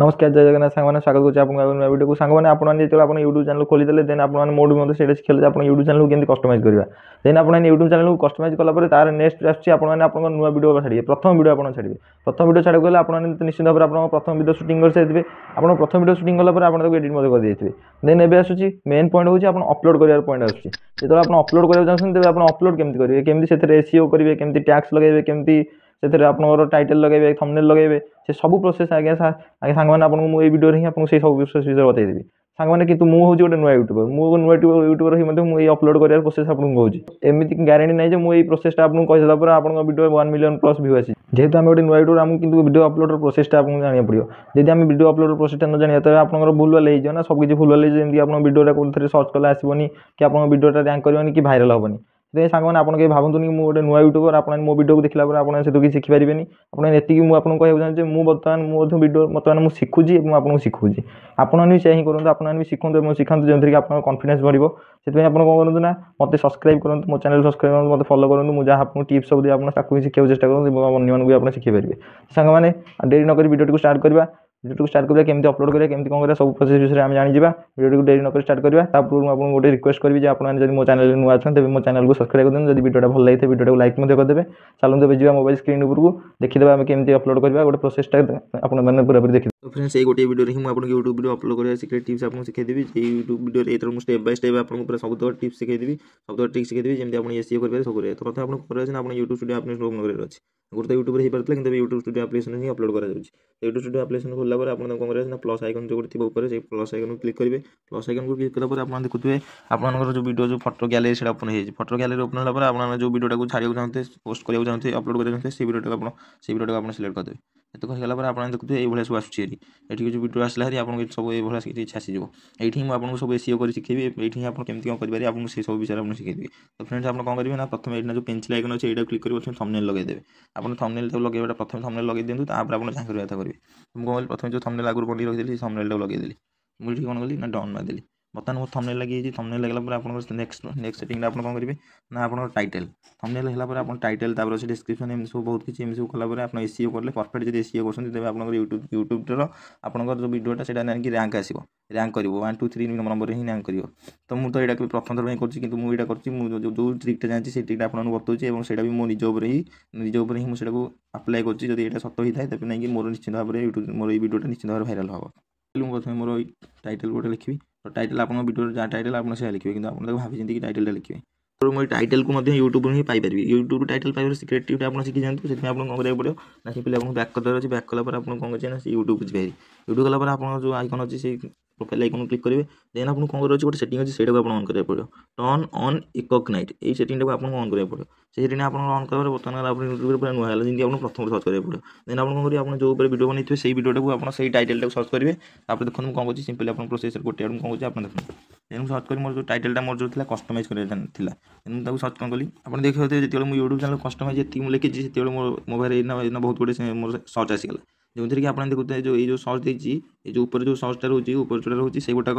नमस्कार जय जगन्नाथ सांगने स्वागत करुच्चे आपको वीडियो को सांगने आपने जो आप यूट्यूब चैनल खोलीदे देन आपने मोड भी से शिखेले आप यूट्यूब चैनल को केमती कस्टमाइज करवा देन आपने यूट्यूब चैनल को कस्टमाइज कलापर तार नेक्स्ट आसने आप नुआ वीडियो छाड़िए प्रथम वीडियो आप छाड़िए प्रथम वीडियो छाड़क गले आपने निश्चित भाव में आप प्रथम वीडियो शूटिंग कर सारी आप प्रथम वीडियो शूटिंग कलापर आप एडिट कर देते देन एवं आसूँ मेन पॉइंट हूँ आप अपलोड कर पॉइंट आसूँ जो आप अपलोड करना चाहते तेज आप अपलोड केमती करेंगे केमती से एसईओ करेंगे केमती टैक्स लगे केमती से आपंकर टाइटल लगे थंबनेल लगे से सब प्रोसेस आगे आगे सांग आपको मुझे वीडियो ही आपको सब प्रोसेस विषय बताइदेवी सांग कि मुझे गोटे नुआ यूट्यूबर मुझे नुआ यूट्यूबर ही मुझे अपलोड कर प्रोसेस आपको कहूँ एमती गारंटी ना मुझे प्रोसेसटा आपको कहीदेला पर आप वीडियो 1 मिलियन प्लस व्यू आसी जेहेतु आम गोटे नुआ यूट्यूबर आमको वीडियो अपलोड प्रोसेसटा आपको जाना पड़ो जब आम वीडियो अपलोड प्रोसेसटा न जाना तो आप भूल भाल हो सब किसी भूल भाल जमी आप वीडियोटा कौन सर्च कले आसबनी कि आप वीडियोटा रैंक करनी कि भाइराल हेनी से सांग आप भावुनि कि मुझे नुआ यूट्यूबर आप मो वीडियो को देखला आप किसी शिखिपारे आपने मुझे कहूँ चाहिए मुझे बर्तमान मुझे वीडियो बर्तमान मुझे शिखुची आपको शिखुची आपने भी से करूँ आपने भी शिखु शिखा जो कि आप कॉन्फिडेंस बढ़ो से आप कौन करूँ ना मत सब्सक्राइब करूँ मो चैनल सब्सक्राइब करूँ मत फॉलो करूँ मुझे आपको टिप्स सब दी आपको शिखा चेस्ट करूँ अन्य भी आप शिखिपारे सांग मैंने डेरी नक वीडियो को स्टार्ट करवा वीडियो स्टार्ट करेंगे केमती अपलोड करेंगे केमती कौन करें सब प्रोसेस विषय में जानी वीडियो को डेरी नक स्टार्ट करवा पूर्व आपको गोटे रिक्वेस्ट करी आपने मो चैनल नुआ अच्छा तेज मो चैनल को सब्सक्राइब कर जब वीडियो भल लगे वीडियो को लाइक करदे चलते भी जावा मोबाइल स्क्रीन उपरको देखीदे आम केमती अपलोड करवा गोटे प्रोसेसटा आपने पूरा पूरी देखिए तो फ्रेंड्स ये गोटे वीडियो ही मुझे यूट्यूब वीडियो अपलोड करवा सीक्रेट टिप्स आपको शिखेदेवी यूट्यूब वीडियो एथर मुझे स्टेप बाय स्टेप आपको पूरा सब टिप्स शिखेदेवी सब ट्रिक शिखेदेवी जमी आप एसईओ करेंगे सब करेंगे तो प्रथम आपको यूट्यूब स्टूडियो एप्लिकेशन ओपन कर अच्छे गोटे यूट्यूब हो पार्ला कि यूट्यूब स्टूडियो एप्लिकेशन ही अपलोड कर यूट्यूब स्टूडियो एप्लिकेशन खोलला पर आप कौन करेंगे प्लस आइकन जो गोटे ऊपर से प्लस आइकन को क्लिक करेंगे प्लस आइकन को क्लिक कला आप देखुए आपंकर जो वीडियो जो फोटो गैलरी से ओपन हो फोटो गैलरी ओपन होगा आप जो वीडियो को छाड़िया चाहते पोस्ट करने चाहते अपलोड करना चाहते से वीडियो आप सिलेक्ट करदे ये कहीगला आप देखते हैं ये सब आसूँ ये जो वीडियो आसला आपको सब ये किसी आसीज ये मुझे सब एसईओ कर शिखेबी ये आप केमती कौन करेंगे आपको से सब विषय में शिखेबी तो फ्रेंड्स आप कौन करेंगे ना प्रथम ये जो पेंसिल आइकन अच्छे ये क्लिक कर थंबनेल लगेदेवे आप थंबनेल लगे प्रथम थंबनेल लगे दिंतु तापर आप जहाँ करेंगे करेंगे मुझे कौन प्रथम जो थंबनेल आगुरी बनी रखी थंबनेल लगेदेली मुझे कौन कली ना डन मारदेली बर्तमान वो थंबनेल लगी थंबनेल लगला पर आप नेक्स्ट सेटिंग आप कौन करेंगे ना आप टाइटल थंबनेल है आप टाइटल तापर अच्छे डिस्क्रिप्शन एम सब बहुत किसी एम सब कलापर आप एसईओ कले परफेक्ट जब एसईओ कर आप यूट्यूबर आपंकर जो वीडियोटा से रैंक आसो रैंक कर 1 2 3 नंबर ही रैंक कर तो मुझे यहाँ प्रथम थर कर मुझे कर जो ट्रिकटा जानती से ट्रिकटा आपको बताऊँगी और ସେଇଟା भी मो निज ही मुझे आप्लाय कर सत ही थाए तब नहीं मोर निश्चित भाव में यूट्यूब मोर वीडियोटा निश्चित भाव भाइराल हम प्रथम मोर टाइटल गोटे लिखी तो टाइटल आप वीडियो जहाँ टाइटल आप लिखे कि आप भाई कि टाइटलटा लिखे तो मुझे टाइटल को यूट्यूब ही पाइपर यूट्यूब टाइटल पाइपर सिक्रेट टिप्स आप सीखी जाते से आपको कौन कराया पड़ो ना सिंपली आपको बैक कर अच्छे बैक कलापर आप कौन करेंगे ना यूट्यूब को जी यूट्यूब कलापर आप जो आइकन अच्छे से प्रोफाइल आइकन क्लिक करेंगे देन आपको कौन कर गोटे सेटिंग अच्छे से ऑन कराया पड़ो टर्न ऑन एकक नाइट ये सेटिंग को आपको ऑन कराया पड़ो से सेटिंग आप ऑन कर बर्तमान आप यूट्यूब पूरा नुआ है जमी आपको प्रथम सर्च कराया पड़ो देन आप कौन करेंगे आप जो वीडियो बनते से वीडियो को आप टाइटल को सर्च करेंगे आप देखो कौन कर सिंपली आप प्रोसेस गोटे आड़ कौन कर देखो देन सर्च कर मोर जो टाइटलटा मोर जो कस्टमाइज कर सर्च कौन कली आप देखिए जो मुझे यूट्यूब चैनल कस्टमाइज जी लिखी से मो भाई बहुत गुटे मोर सर्च आसीगला जो कि आप देखते जो ये सर्च देती ये जो ऊपर जो सर्चटा रोचे ऊपर जोटा रोचे से गुटाक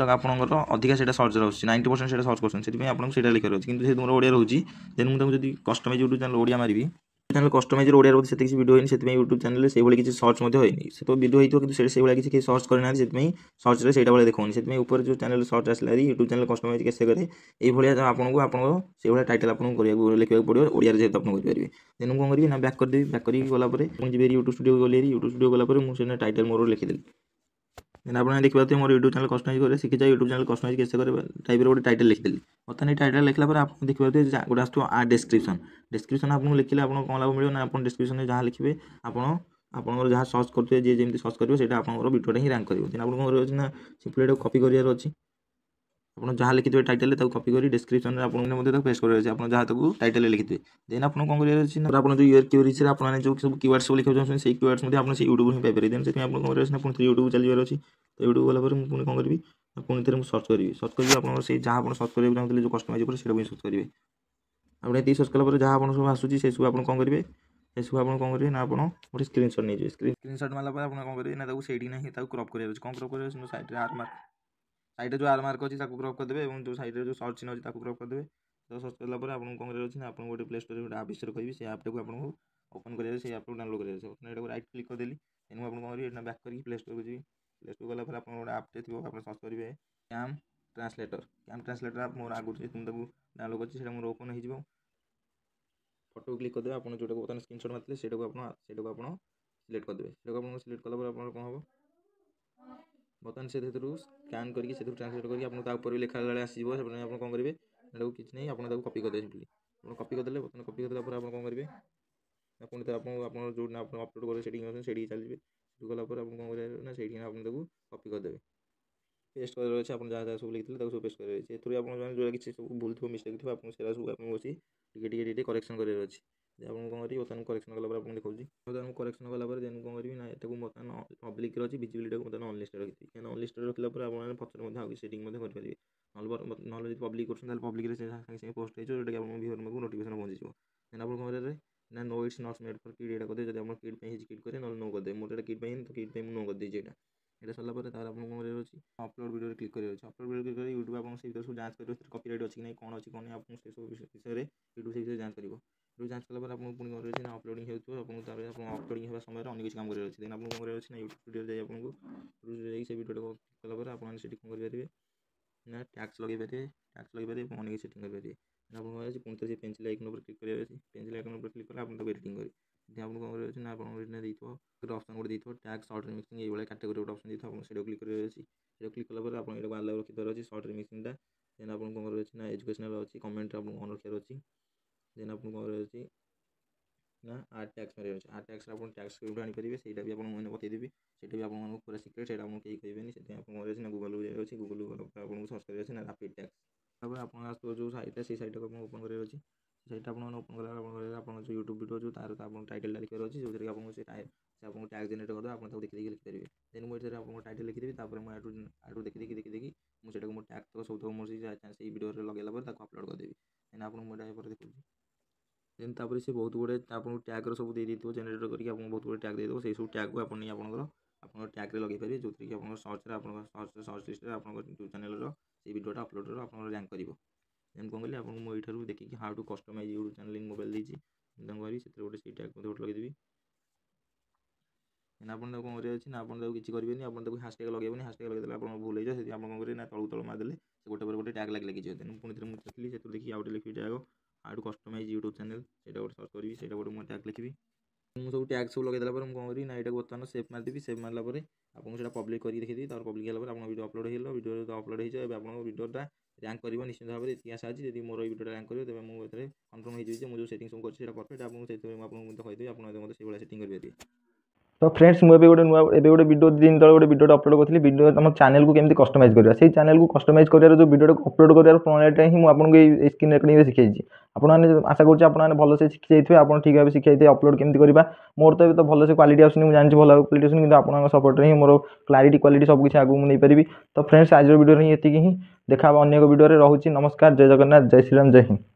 आपंकर अधिका से सर्च रोचे 90% से सर्च कर आपको लिखार अच्छे कि तुम ओडिया रोचे देन मुझे कस्टमाइज यूट्यूब चैनल ओडिया मारी चैनल कस्टमाइज ओडिया रोचे से किसी वीडियो होनी यूट्यूब चैनल से किसी सर्च होनी से तो वीडियो होती कि किसी सर्च करना सर्च से भाई देखा से ऊपर जो चैनल सर्च आसला यूट्यूब चैनल कस्टमाइज कैसे करे ये आपको से भाई टाइटल आपको लिखा पड़ो ओडिया जेहतु आप करेंगे देन कौन करेंगे ना बैक करदेवी बैक कर गलापर जी यूट्यूब स्टूडियो गली यूट्यूब स्टूडियो गलापर मुझे टाइटल मोर लिखिदेली देन आप देखिए मोर यूट्यूब चैनल कस्टमाइज कर सीखी जाए यूट्यूब चैनल कस्टमाइज कैसे करे टाइप गोटे टाइटल लिखिदेली बर्तमान ये टाइटल लिखला पर आप देखिए गोटे आस डिस्क्रिप्शन आपको लिखिले आप कौन लाभ मिले ना आप डिस्क्रिप्शन जहाँ लिखे आप जहाँ सर्च करते जी जमी सर्च करेंगे से वीडियोटा ही रैंक करेंगे आप कौन करेंगे ना सिंपली कॉपी करार अच्छी आप जहाँ लिखिए टाइटल कॉपी कर डिस्क्रिप्शन में आपको पेस्ट कर आप जहाँ तक टाइटल लिखिए देन आप कौन कर आप जो ईयर क्यूरीज आपने जो सब कीवर्ड्स सब लिखा चाहते से कीवर्ड्स आप यूट्यूब ही पाइपर देन से आप कौन करेंगे पुणी यूट्यूब चलवर अच्छी तो यूट्यूब गला पुणी कौन करी पुणी थे सर्च करी आप जहाँ आप सर्च करेंगे चाहते जो कस्टमाइज पर सर्च करेंगे आप सर्च कलापर जहाँ आप सब आसूँ से सब आप कौन करेंगे से सब आप कौन करेंगे ना आप गोटे स्क्रीनशॉट नहीं स्क्रीनशॉट मारला पर आप कौन करेंगे ना से ना क्रप कर कौन क्रप कर साइड आर मार्क साइड जो आर मार्क अच्छी क्रप करदे और जो साइड जो सर्च चिन्ह अच्छी क्रप करदे तो सर्च कलापर आपको कौन कर आप गोटे प्ले स्टोर गोटे आप विषय कहि से आपटा को आपको ओपन कराया से आप डाउनलोड कराया राइट क्लिक करदेली देन मुझे कौन करी बैक करके प्ले स्टोर को जी प्ले स्टोर गला आप गोटे आपटे थी आप सर्च करेंगे कैम ट्रांसलेटर आप मोर आगुरी तुम डाउनलोड कर मोर ओपन हो फोटो क्लिक करदे आप जो बर्तमान स्क्रीनशॉट मारते से सिलेक्ट करदे से सिलेक्ट कला कौन हम बर्तमान से स्कान करके ट्रांसलेट करके लिखा बेले आसो आप कौन करेंगे किसी नहीं आप कॉपी करदे सिंपली आप कॉपी करदे बर्तमान कॉपी करदेला आप कौन करेंगे पुणी तो आप जो अपलोड करेंगे से चलिए गला कौन करेंगे ना से कॉपी करदे पेस्ट कर अच्छे आप जहाँ सब लिखते सब पेस्ट कर अच्छे आप जो किसी सब भूल थो मिस्टेक थो आप सब आप बस टे करेक्शन कर अच्छे आप कौन करेंगे बर्तमान करेक्शन कला आप देखा बर्तमान करेक्शन कला देन कौन करी ना ये बर्तमान पब्लिक अच्छी विजिबिलिटी बर्तमान अनलिस्टेड रखी कहीं अनलिस्टेड रखला आप पचर आगे सेटिंग करेंगे ना पब्लिक कर पब्लिक सागे पोस्ट हो जोटा कि व्यूअर में नोटिफिकेशन पहुँची देन आप कौन करेंगे ना no it's not made for kid ये करदे जब किड किड करें ना नो करदे मोटे किड तो किड नो कर दीजिए ये सरला तार आप कौन अच्छी अपलोड वीडियो क्लिक कर अपलोड वीडियो क्लिक कर यूट्यूब आप सब जांच कर कॉपीराइट अच्छी नहीं कौन अच्छी कौन आप विषय यूट्यूब से जांच कर यूट्यूब जांच कला आप पुणी कौन अच्छे ना अपलोडिंग हो अपलोडिंग होगा समय अन्य किसी काम कर देन आप कौन अच्छे ना यूट्यूब वीडियो जाए आपको यूट्यूब से वीडियो कला आप कौन करेंगे ना टैक्स लगे पारे अन्य किसी सेटिंग करेंगे आप पुणी तो पेंसिल आइकन पर क्लिक करेंगे पेंसिल आइकन पर क्लिक कला आप एडिटिंग करेंगे आप कौन करेंगे ना आप देखो ऑप्शन गोटे देखो टैक्स शॉर्ट रिमिक्सिंग ये कैटेगरी गोटे ऑप्शन देखो आप क्लिक करेंगे क्लिक कला आप आलाउ रखिदार अच्छे शॉर्ट रिमिक्सिंगटा देन आप कौन करेंगे ना एजुकेशनल अच्छी कमेंट आप ऑन रखार अच्छी देन आप कौन करेंगे ना आर्ट टैक्स मेरे अच्छे आर्ट टैक्स आप टैक्स स्क्रिप्ट आनीपारे से भी आपको बतईदेवी से आपको पूरा सिक्रेट से आपको कहीं कहेंगे से आप कौन ना गूगल अच्छे गूगल आपको सर्च करेंगे ना रैपिड टैक्स आप जो साइट से साइट को ओपन कर अच्छे साइट आप ओपन कला आप जो यूट्यूब वीडियो जो तार टाइटल लिखार अच्छे जो कि आपको आपको टैक्स जेनेट करदे आप देखिए लिखिपारे देन मुझे आपको टाइटल लिखिदेवी मुझे आटू देखी देखी मुझे मो टैग तक सब मोर से वीडियो लगेला अपलोड करदेवी देन आपको मुझे देखिए देन तापर से बहुत गुड़े आपको टैग सब दे देते जेनेटर करके आपको बहुत गुड़े टैग देदेव से सब टैग को आपनी आप टैग लगे पारे जो कि आप सर्च सर्च लिस्ट आप यूट्यूब चैनल से वीडियोटा अपलोड आप रैंक कर देन कौन करेंगे आपको मुझे देखिए how to customize YouTube channel in mobile देती करी से गोटे से टैग गोटे लगेदेवी आप कौन करेंगे ना आप किसी करेंगे आप हैशटैग लगेबनी हैशटैग लगेदे आप भूल हो जाए आप कौन करेंगे ना तलू तलू मारदे से गोटे पर गोटे टैग लगी देन पुणी थे मुझे देखिए से देखिए आउट लिखी tag how to customize YouTube channel से गोटे सर्च करी से गोटे मुझे टैग लिखी मुझे सब टैग सब लगेदेला कौन करी ना यहाँ बर्तमान सेव मारदेवी सेव मारला आपको पब्लिक करके देखिए तार पब्लिक है आप वीडियो अपलोड हो वीडियो अपलोड हो आप वीडियोटा रैंक कर निश्चित भाव में इतिहास आज जब मोर वीडियो रैंक कर तेज मुझे कन्फर्म हो मुझे सेटिंग सब कर परफेक्ट आपको कहीदेवी आप से सेटिंग करेंगे तो फ्रेंड्स मुझे गोटे नुआ गोटे वीडियो दिन तक गोटे वीडियो अपलोड करी वीडियो आम चैनल को केमती कस्टमाइज करवा से चैनल को कस्टमाइज कर जो वीडियो अपलोड कर प्रणालीटा ही मुझे स्क्रीन रिकॉर्डिंग शिखाई आपने आशा करें भल से शिखी जाइए आप ठीक भाव शिखाई अपलोड केमती करवा मोर तो भल से क्वालिटी आसनी मुझे भल क्वालिटी आसनी कि आप सपोर्ट ही मोर क्लारिटी क्वालिटी सब किसी आगे नहीं पारि तो फ्रेंड्स आज वीडियो ही देखा अन्य वीडियो रोचे नमस्कार जय जगन्नाथ जय श्रीराम जय हिंद।